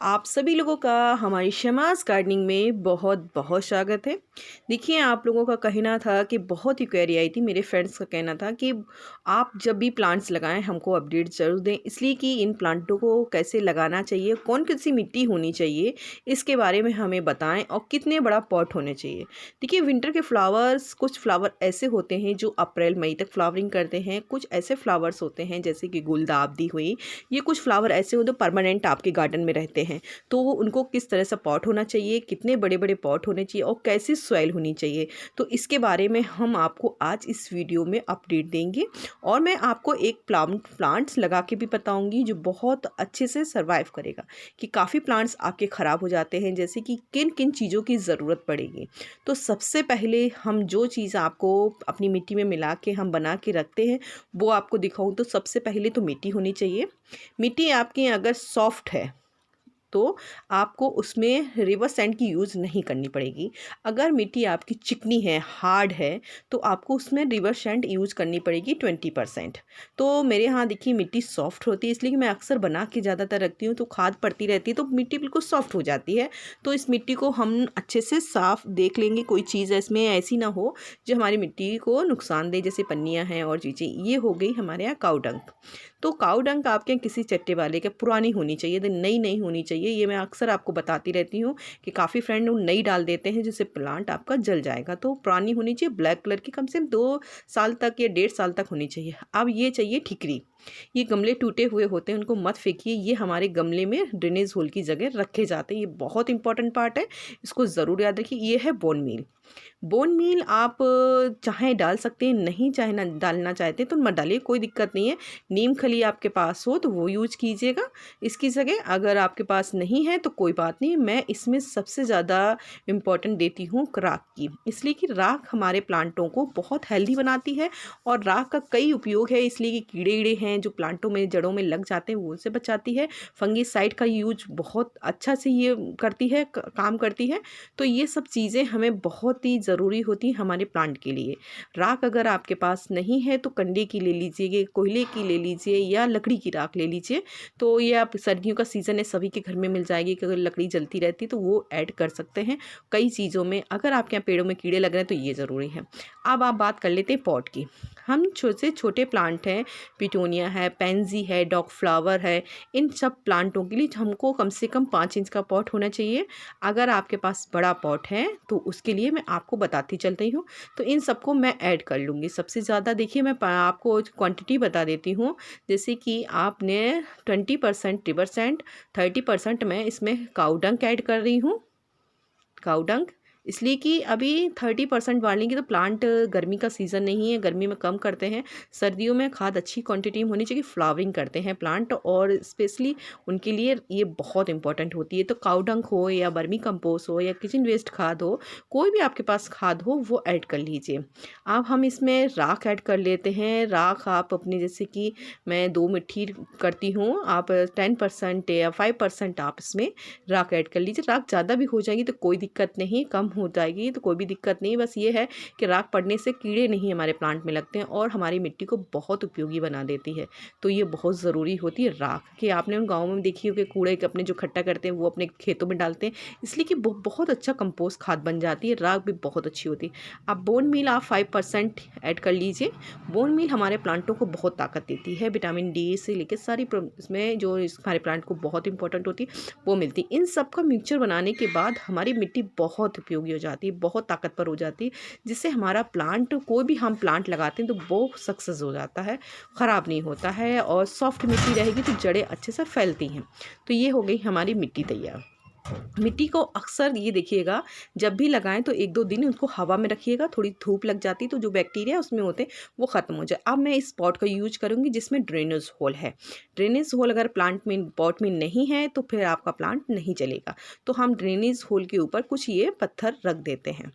आप सभी लोगों का हमारी शमास गार्डनिंग में बहुत बहुत स्वागत है। देखिए, आप लोगों का कहना था कि बहुत ही क्वेरी आई थी, मेरे फ्रेंड्स का कहना था कि आप जब भी प्लांट्स लगाएं हमको अपडेट ज़रूर दें, इसलिए कि इन प्लांटों को कैसे लगाना चाहिए, कौन कौन सी मिट्टी होनी चाहिए, इसके बारे में हमें बताएं और कितने बड़ा पॉट होने चाहिए। देखिए, विंटर के फ्लावर्स, कुछ फ्लावर ऐसे होते हैं जो अप्रैल मई तक फ्लावरिंग करते हैं, कुछ ऐसे फ्लावर्स होते हैं जैसे कि गुलदाउदी हुई, ये कुछ फ्लावर ऐसे होते हैं परमानेंट आपके गार्डन में रहते हैं। तो उनको किस तरह से पॉट होना चाहिए, कितने बड़े बड़े पॉट होने चाहिए और कैसी सॉइल होनी चाहिए, तो इसके बारे में हम आपको आज इस वीडियो में अपडेट देंगे। और मैं आपको एक प्लांट्स लगा के भी बताऊंगी जो बहुत अच्छे से सर्वाइव करेगा। कि काफ़ी प्लांट्स आपके ख़राब हो जाते हैं, जैसे कि किन किन चीज़ों की ज़रूरत पड़ेगी। तो सबसे पहले हम जो चीज़ आपको अपनी मिट्टी में मिला के हम बना के रखते हैं वो आपको दिखाऊं, तो सबसे पहले तो मिट्टी होनी चाहिए। मिट्टी आपकी अगर सॉफ्ट है तो आपको उसमें रिवर सैंड की यूज़ नहीं करनी पड़ेगी। अगर मिट्टी आपकी चिकनी है, हार्ड है, तो आपको उसमें रिवर सैंड यूज़ करनी पड़ेगी 20%। तो मेरे यहाँ देखिए मिट्टी सॉफ्ट होती है, इसलिए कि मैं अक्सर बना के ज़्यादातर रखती हूँ, तो खाद पड़ती रहती है तो मिट्टी बिल्कुल सॉफ्ट हो जाती है। तो इस मिट्टी को हम अच्छे से साफ़ देख लेंगे, कोई चीज़ इसमें ऐसी ना हो जो हमारी मिट्टी को नुकसान दे, जैसे पन्नियाँ हैं और चीज़ें। ये हो गई हमारे यहाँ काऊ डंक। तो काऊ डंक आपके यहाँ किसी चट्टे वाले के पुरानी होनी चाहिए, नई नहीं होनी चाहिए। ये मैं अक्सर आपको बताती रहती हूँ कि काफ़ी फ्रेंड वो नई डाल देते हैं जिससे प्लांट आपका जल जाएगा। तो पुरानी होनी चाहिए, ब्लैक कलर की, कम से कम 2 साल तक या 1.5 साल तक होनी चाहिए। अब ये चाहिए ठिकरी। ये गमले टूटे हुए होते हैं, उनको मत फेंकिए, ये हमारे गमले में ड्रेनेज होल की जगह रखे जाते हैं। ये बहुत इंपॉर्टेंट पार्ट है, इसको ज़रूर याद रखिए। ये है बोन मील। बोन मील आप चाहे डाल सकते हैं, नहीं चाहे ना डालना चाहते तो मत डालिए, कोई दिक्कत नहीं है। नीम खली आपके पास हो तो वो यूज कीजिएगा इसकी जगह। अगर आपके पास नहीं है तो कोई बात नहीं। मैं इसमें सबसे ज़्यादा इम्पोर्टेंट देती हूँ राख की, इसलिए कि राख हमारे प्लांटों को बहुत हेल्दी बनाती है। और राख का कई उपयोग है, इसलिए कि कीड़े वीड़े हैं जो प्लांटों में जड़ों में लग जाते हैं वो उनसे बचाती है। फंगीसाइड का यूज बहुत अच्छा से ये करती है, काम करती है। तो ये सब चीज़ें हमें बहुत ही ज़रूरी होती हैं हमारे प्लांट के लिए। राख अगर आपके पास नहीं है तो कंडे की ले लीजिए, कोयले की ले लीजिए या लकड़ी की राख ले लीजिए। तो ये आप, सर्दियों का सीज़न है, सभी के घर में मिल जाएगी। कि अगर लकड़ी जलती रहती तो वो ऐड कर सकते हैं कई चीज़ों में। अगर आपके यहाँ पेड़ों में कीड़े लग रहे हैं तो ये ज़रूरी है। अब आप बात कर लेते हैं पॉट की। हम छोटे छोटे प्लांट हैं, पिटोनिया है, पेंजी है, डॉग फ्लावर है, इन सब प्लांटों के लिए हमको कम से कम 5 इंच का पॉट होना चाहिए। अगर आपके पास बड़ा पॉट है तो उसके लिए मैं आपको बताती चलती हूँ। तो इन सबको मैं ऐड कर लूँगी। सबसे ज़्यादा देखिए, मैं आपको क्वांटिटी बता देती हूँ। जैसे कि आपने 20% रिवर सैंड, 30% मैं इसमें काऊ डंक ऐड कर रही हूँ। काऊ डंक इसलिए कि अभी 30% डालेंगे तो प्लांट, गर्मी का सीज़न नहीं है, गर्मी में कम करते हैं। सर्दियों में खाद अच्छी क्वांटिटी में होनी चाहिए, फ्लावरिंग करते हैं प्लांट और स्पेशली उनके लिए ये बहुत इंपॉर्टेंट होती है। तो काऊ डंक हो या वर्मी कंपोस्ट हो या किचन वेस्ट खाद हो, कोई भी आपके पास खाद हो वो ऐड कर लीजिए। अब हम इसमें राख ऐड कर लेते हैं। राख आप अपने, जैसे कि मैं 2 मुट्ठी करती हूँ, आप 10% या 5% आप इसमें राख ऐड कर लीजिए। राख ज़्यादा भी हो जाएगी तो कोई दिक्कत नहीं, कम हो जाएगी तो कोई भी दिक्कत नहीं। बस ये है कि राख पड़ने से कीड़े नहीं हमारे प्लांट में लगते हैं और हमारी मिट्टी को बहुत उपयोगी बना देती है। तो ये बहुत ज़रूरी होती है राख। कि आपने उन गाँव में देखी हो कि कूड़े के अपने जो इकट्ठा करते हैं वो अपने खेतों में डालते हैं, इसलिए कि बहुत अच्छा कंपोस्ट खाद बन जाती है। राख भी बहुत अच्छी होती है। अब बोन मील आप 5% ऐड कर लीजिए। बोन मील हमारे प्लांटों को बहुत ताकत देती है, विटामिन डी से लेकर सारी इसमें जो हमारे प्लांट को बहुत इंपॉर्टेंट होती है वो मिलती है। इन सब का मिक्सचर बनाने के बाद हमारी मिट्टी बहुत उपयोगी हो जाती है, बहुत ताकतवर हो जाती है, जिससे हमारा प्लांट, कोई भी हम प्लांट लगाते हैं तो वो सक्सेस हो जाता है, ख़राब नहीं होता है। और सॉफ्ट मिट्टी रहेगी तो जड़ें अच्छे से फैलती हैं। तो ये हो गई हमारी मिट्टी तैयार। मिट्टी को अक्सर ये देखिएगा, जब भी लगाएं तो 1-2 दिन उसको हवा में रखिएगा, थोड़ी धूप लग जाती तो जो बैक्टीरिया उसमें होते हैं वो ख़त्म हो जाए। अब मैं इस पॉट का यूज करूँगी जिसमें ड्रेनेज होल है। ड्रेनेज होल अगर प्लांट में, पॉट में नहीं है तो फिर आपका प्लांट नहीं चलेगा। तो हम ड्रेनेज होल के ऊपर कुछ ये पत्थर रख देते हैं।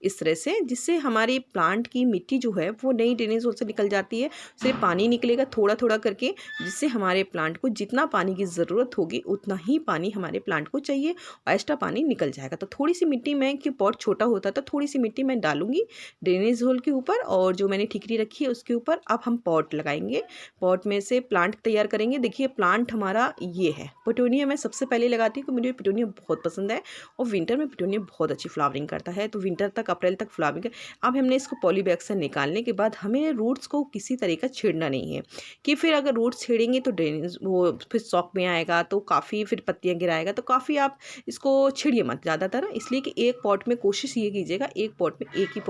इस तरह से, जिससे हमारे प्लांट की मिट्टी जो है वो नई ड्रेनेज होल से निकल जाती है। सिर्फ पानी निकलेगा थोड़ा थोड़ा करके, जिससे हमारे प्लांट को जितना पानी की ज़रूरत होगी उतना ही पानी हमारे प्लांट को चाहिए और एक्स्ट्रा पानी निकल जाएगा। तो थोड़ी सी मिट्टी में, कि पॉट छोटा होता था, थोड़ी सी मिट्टी मैं डालूंगी ड्रेनेज होल के ऊपर, और जो मैंने ठिकरी रखी है उसके ऊपर अब हम पॉट लगाएंगे। पॉट में से प्लांट तैयार करेंगे। देखिए प्लांट हमारा ये है। पिटूनिया मैं सबसे पहले लगाती हूँ क्योंकि मुझे पिटूनिया बहुत पसंद है, और विंटर में पिटूनिया बहुत अच्छी फ्लावरिंग करता है। तो विंटर तक, अप्रैल तक फ्लावरिंग। अब हमने इसको पॉली बैग से निकालने के बाद हमें रूट्स को किसी तरीका छेड़ना नहीं है, कि फिर अगर रूट्स छेड़ेंगे तो ड्रेनेज वो फिर सॉक में आएगा, तो काफ़ी फिर पत्तियाँ गिराएगा, तो काफ़ी आप इसको छेड़िए मत ज़्यादातर। इसलिए कि एक पॉट में कोशिश ये कीजिएगा, एक पॉट में एक ही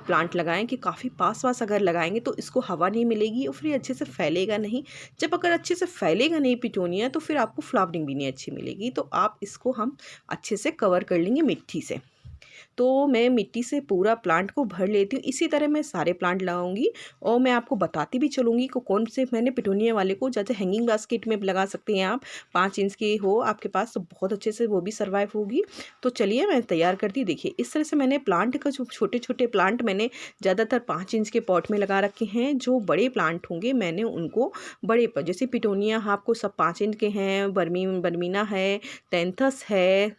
प्लांट लगाएं, कि काफ़ी पास पास अगर लगाएंगे तो इसको हवा नहीं मिलेगी और फिर अच्छे से फैलेगा नहीं। जब अगर अच्छे से फैलेगा नहीं पिटूनिया, तो फिर आपको फ्लावरिंग भी नहीं अच्छी मिलेगी। तो आप इसको हम अच्छे से कवर कर लेंगे मिट्टी से। तो मैं मिट्टी से पूरा प्लांट को भर लेती हूँ। इसी तरह मैं सारे प्लांट लगाऊंगी, और मैं आपको बताती भी चलूँगी कि कौन से मैंने पिटूनिया वाले को, जैसे हैंगिंग बास्केट में लगा सकते हैं आप, 5 इंच की हो आपके पास तो बहुत अच्छे से वो भी सर्वाइव होगी। तो चलिए मैं तैयार करती। देखिए इस तरह से मैंने प्लांट का, जो छोटे छोटे प्लांट मैंने ज़्यादातर 5 इंच के पॉट में लगा रखे हैं। जो बड़े प्लांट होंगे मैंने उनको बड़े पर, जैसे पिटूनिया आपको सब 5 इंच के हैं, बर्मीना है, टेंथस है,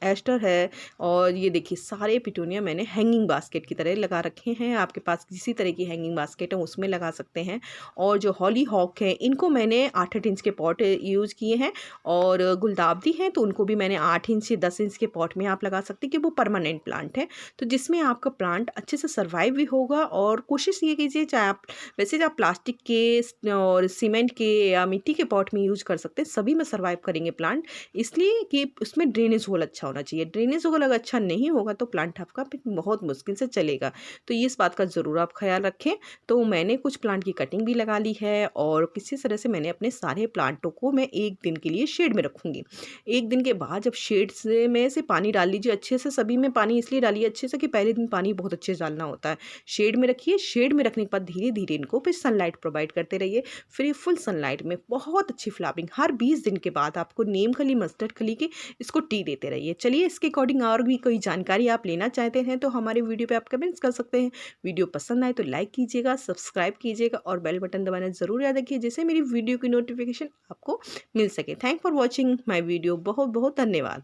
एस्टर है, और ये देखिए सारे पिटूनिया मैंने हैंगिंग बास्केट की तरह लगा रखे हैं। आपके पास किसी तरह की हैंगिंग बास्केट है उसमें लगा सकते हैं। और जो हॉली हॉक है इनको मैंने 8-8 इंच के पॉट यूज़ किए हैं, और गुलदावदी हैं तो उनको भी मैंने 8 इंच से 10 इंच के पॉट में आप लगा सकते हैं, कि वो परमानेंट प्लांट है, तो जिसमें आपका प्लांट अच्छे से सर्वाइव भी होगा। और कोशिश ये कीजिए, चाहे आप वैसे आप प्लास्टिक के और सीमेंट के या मिट्टी के पॉट में यूज कर सकते हैं, सभी में सर्वाइव करेंगे प्लांट। इसलिए कि उसमें ड्रेनेज होल अच्छा होना चाहिए। ड्रेनेज होल अगर अच्छा नहीं होगा तो प्लांट आपका फिर बहुत मुश्किल से चलेगा। तो ये इस बात का ज़रूर आप ख्याल रखें। तो मैंने कुछ प्लांट की कटिंग भी लगा ली है, और किसी तरह से मैंने अपने सारे प्लांटों को मैं 1 दिन के लिए शेड में रखूँगी। 1 दिन के बाद जब शेड से में से पानी डाल लीजिए अच्छे से। सभी में पानी इसलिए डालिए अच्छे से कि पहले दिन पानी बहुत अच्छे से डालना होता है। शेड में रखिए, शेड में रखने के बाद धीरे धीरे इनको फिर सनलाइट प्रोवाइड करते रहिए। फिर फुल सनलाइट में बहुत अच्छी फ्लावरिंग। हर 20 दिन के बाद आपको नीम खली, मस्टर्ड खली की इसको टी देते रहिए। चलिए इसके अकॉर्डिंग और भी कोई जानकारी आप लेना चाहते हैं तो हमारे वीडियो पे आप कमेंट्स कर सकते हैं। वीडियो पसंद आए तो लाइक कीजिएगा, सब्सक्राइब कीजिएगा और बेल बटन दबाना ज़रूर याद रखिए, जिससे मेरी वीडियो की नोटिफिकेशन आपको मिल सके। Thank for watching my video. बहुत बहुत धन्यवाद।